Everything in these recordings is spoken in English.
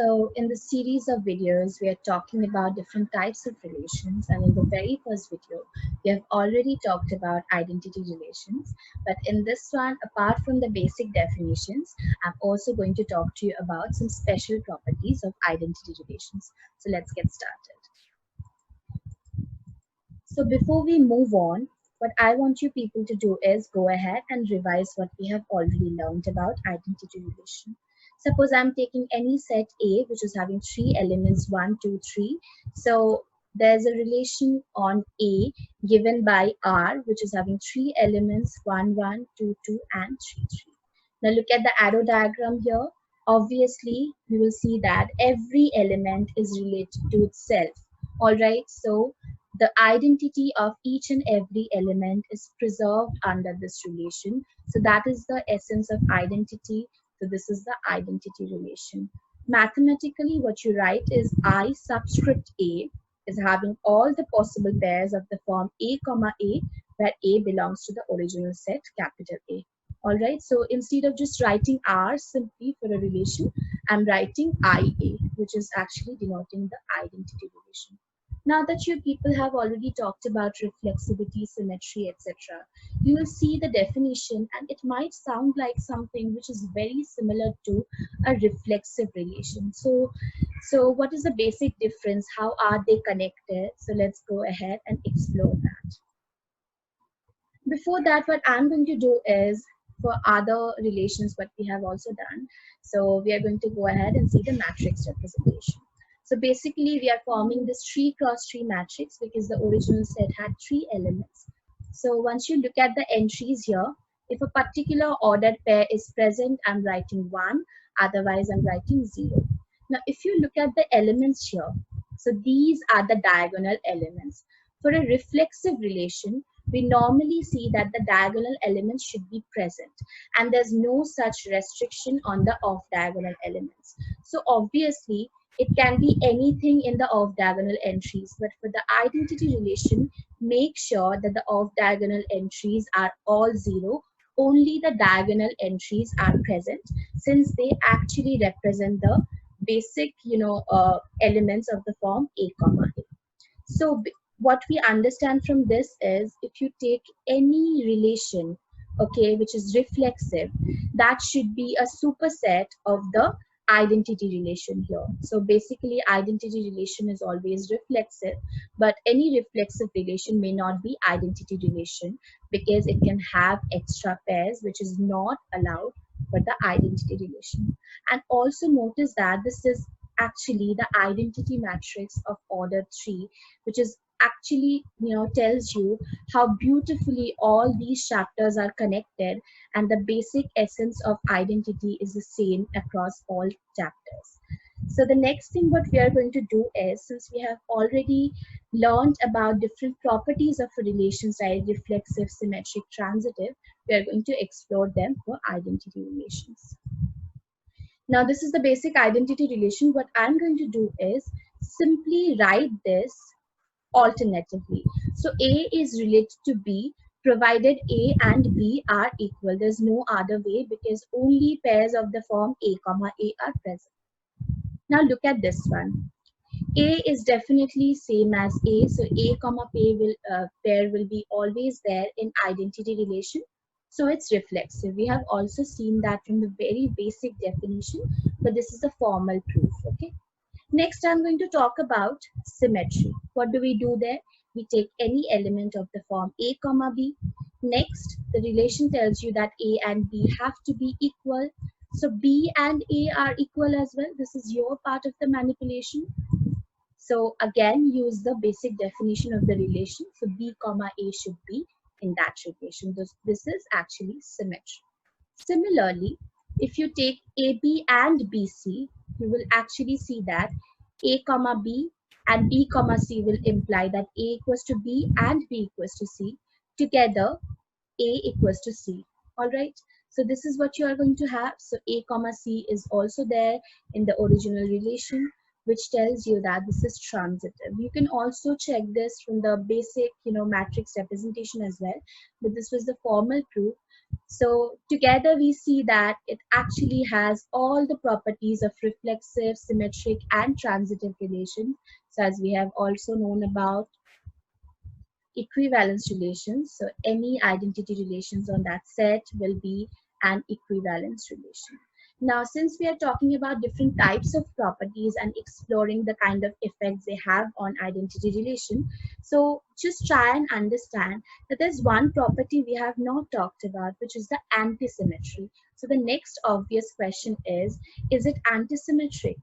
So in the series of videos, we are talking about different types of relations. And in the very first video, we have already talked about identity relations. But in this one, apart from the basic definitions, I'm also going to talk to you about some special properties of identity relations. So let's get started. So before we move on, what I want you people to do is go ahead and revise what we have already learned about identity relation. Suppose I'm taking any set A, which is having three elements, 1, 2, 3. So there's a relation on A given by R, which is having three elements, 1, 1, 2, 2, and 3, 3. Now look at the arrow diagram here. Obviously, you will see that every element is related to itself. All right, so the identity of each and every element is preserved under this relation. So that is the essence of identity. So this is the identity relation. Mathematically, what you write is I subscript A is having all the possible pairs of the form A comma A, where A belongs to the original set, capital A. All right, so instead of just writing R simply for a relation, I'm writing IA, which is actually denoting the identity relation. Now that you people have already talked about reflexivity, symmetry, etc., you will see the definition and it might sound like something which is very similar to a reflexive relation. So what is the basic difference? How are they connected? So let's go ahead and explore that. Before that, what I'm going to do is for other relations, what we have also done. So we are going to go ahead and see the matrix representation. So basically, we are forming this 3 cross 3 matrix because the original set had 3 elements. So once you look at the entries here, if a particular ordered pair is present, I'm writing 1, otherwise I'm writing 0. Now, if you look at the elements here, so these are the diagonal elements. For a reflexive relation, we normally see that the diagonal elements should be present and there's no such restriction on the off diagonal elements. So obviously, it can be anything in the off diagonal entries, but for the identity relation, make sure that the off diagonal entries are all 0. Only the diagonal entries are present since they actually represent the basic elements of the form A comma A. So what we understand from this is if you take any relation, okay, which is reflexive, that should be a superset of the identity relation here. So basically identity relation is always reflexive, but any reflexive relation may not be identity relation because it can have extra pairs which is not allowed for the identity relation. And also notice that this is actually the identity matrix of order 3, which is actually tells you how beautifully all these chapters are connected and the basic essence of identity is the same across all chapters. So the next thing what we are going to do is, since we have already learned about different properties of a relation like reflexive, symmetric, transitive, we are going to explore them for identity relations. Now, this is the basic identity relation. What I'm going to do is simply write this alternatively. So A is related to B provided A and B are equal. There's no other way because only pairs of the form A comma A are present. Now look at this one. A is definitely same as A. So A comma pair will be always there in identity relation. So it's reflexive. We have also seen that from the very basic definition, but this is a formal proof. Okay. Next, I'm going to talk about symmetry. What do we do there? We take any element of the form A comma B. Next, the relation tells you that A and B have to be equal. So B and A are equal as well. This is your part of the manipulation. So again, use the basic definition of the relation. So B comma A should be in that relation. This is actually symmetry. Similarly, if you take AB and BC, you will actually see that A comma B and B comma C will imply that A equals to B and B equals to C. Together, A equals to C. All right. So this is what you are going to have. So A comma C is also there in the original relation, which tells you that this is transitive. You can also check this from the basic, matrix representation as well. But this was the formal proof. So together we see that it actually has all the properties of reflexive, symmetric, and transitive relations. So as we have also known about equivalence relations, so any identity relations on that set will be an equivalence relation. Now, since we are talking about different types of properties and exploring the kind of effects they have on identity relation, so just try and understand that there's one property we have not talked about, which is the antisymmetry. So the next obvious question is it antisymmetric?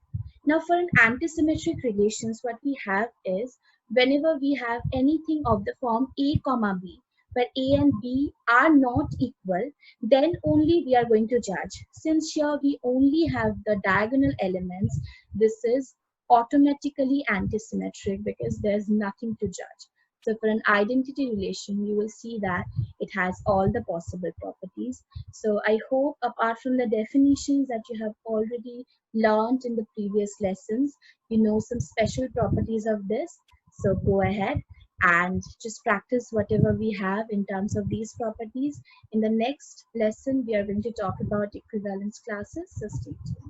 Now, for an antisymmetric relations, what we have is whenever we have anything of the form A comma B, where A and B are not equal, then only we are going to judge. Since here we only have the diagonal elements, this is automatically antisymmetric because there's nothing to judge. So for an identity relation, you will see that it has all the possible properties. So I hope apart from the definitions that you have already learned in the previous lessons, you know some special properties of this. So go ahead and just practice whatever we have in terms of these properties. In the next lesson, we are going to talk about equivalence classes. So stay tuned.